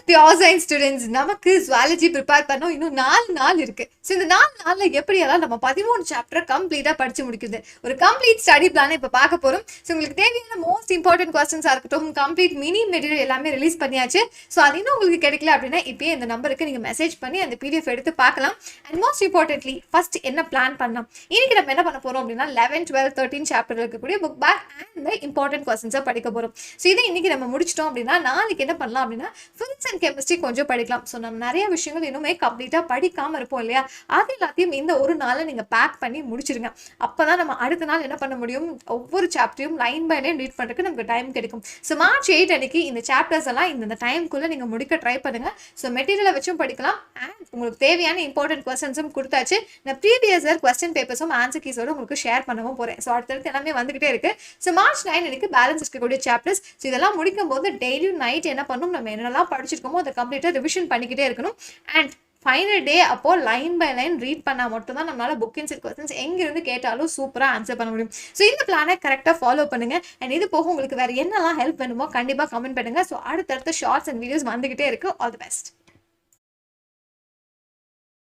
Pure science students, நமக்கு zoology prepare பண்ணோம் இன்னும் 4 நாள் இருக்கு. ஸோ இந்த 4 நாள்ல எப்படியெல்லாம் நம்ம 13 சாப்டர் கம்ப்ளீட்டா படிச்சு முடிக்குது, ஒரு கம்ப்ளீட் ஸ்டடி பிளானை இப்போ பார்க்க போறோம். ஸோ உங்களுக்கு தேவையான மோஸ்ட் இம்பார்ட்டன்ட் கொஸ்டின்ஸா இருக்கட்டும், கம்ப்ளீட் மினி மெட்டீரியல் எல்லாமே ரிலீஸ் பண்ணியாச்சு. ஸோ அது இன்னும் உங்களுக்கு கிடைக்கல அப்படின்னா இப்பயே இந்த நம்பருக்கு நீங்க மெசேஜ் பண்ணி அந்த பிடிஎஃப் எடுத்து பார்க்கலாம். அண்ட் மோஸ்ட் இம்பார்ட்டன்ட்லி ஃபர்ஸ்ட் என்ன பிளான் பண்ணலாம், இன்னைக்கு நம்ம என்ன பண்ண போறோம் அப்படின்னா 11, 12, 13 சாப்டர் இருக்கக்கூடிய புக் பேக் அண்ட் இம்பார்ட்டன்ட் கொஸ்டின்ஸை படிக்க போறோம். ஸோ இதை இன்னைக்கு நம்ம முடிச்சிட்டோம் அப்படின்னா நாளைக்கு என்ன பண்ணலாம் அப்படின்னா பிசிக்ஸ் அண்ட் கெமிஸ்ட்ரி கொஞ்சம் படிக்கலாம். ஸோ நம்ம நிறைய விஷயங்கள் இன்னுமே கம்ப்ளீட்டாக படிக்காமல் இருப்போம் இல்லையா, அது எல்லாத்தையும் இந்த ஒரு நாளில் நீங்கள் பேக் பண்ணி முடிச்சிருங்க. அப்போ தான் நம்ம அடுத்த நாள் என்ன பண்ண முடியும், ஒவ்வொரு சாப்டரையும் லைன் பை லைன் ரீட் பண்ணுறதுக்கு நமக்கு டைம் கிடைக்கும். ஸோ March 8 அன்னைக்கு இந்த சாப்டர்ஸ் எல்லாம் இந்த டைமுக்குள்ளே நீங்கள் முடிக்க ட்ரை பண்ணுங்கள். ஸோ மெட்டீரியலை வச்சும் படிக்கலாம் அண்ட் உங்களுக்கு தேவையான இம்பார்ட்டன்ட் கொஸ்டின்ஸும் கொடுத்தாச்சு. நான் ப்ரீவியஸ் இயர் கொஸ்டின் பேப்பர்ஸும் ஆன்சர் கீஸோட உங்களுக்கு ஷேர் பண்ணவும் போகிறேன். ஸோ அடுத்தடுத்து எல்லாமே வந்துகிட்டே இருக்கு. ஸோ March 9 அன்னைக்கு பேலன்ஸ் இருக்கக்கூடிய சாப்டர்ஸ். ஸோ இதெல்லாம் முடிக்கும் போது டெய்லியும் நைட் என்ன பண்ணணும், நம்ம என்னெல்லாம் படிச்சிருக்கோமோ அதை கம்ப்ளீட்டாக ரிவிஷன் பண்ணிக்கிட்டே இருக்கணும். அண்ட் ஃபைனல் டே அப்போ லைன் பை லைன் ரீட் பண்ணால் மட்டும்தான் நம்மளால புக் இன்சைட் கொஸ்டின்ஸ் எங்கிருந்து கேட்டாலும் சூப்பராக ஆன்சர் பண்ண முடியும். ஸோ இந்த பிளானை கரெக்டாக ஃபாலோ பண்ணுங்க. அண்ட் இது போக உங்களுக்கு வேறு என்னெல்லாம் ஹெல்ப் வேணுமோ கண்டிப்பாக கமெண்ட் பண்ணுங்க. ஸோ அடுத்தடுத்த ஷார்ட்ஸ் அண்ட் வீடியோஸ் வந்துகிட்டே இருக்கு. All the best.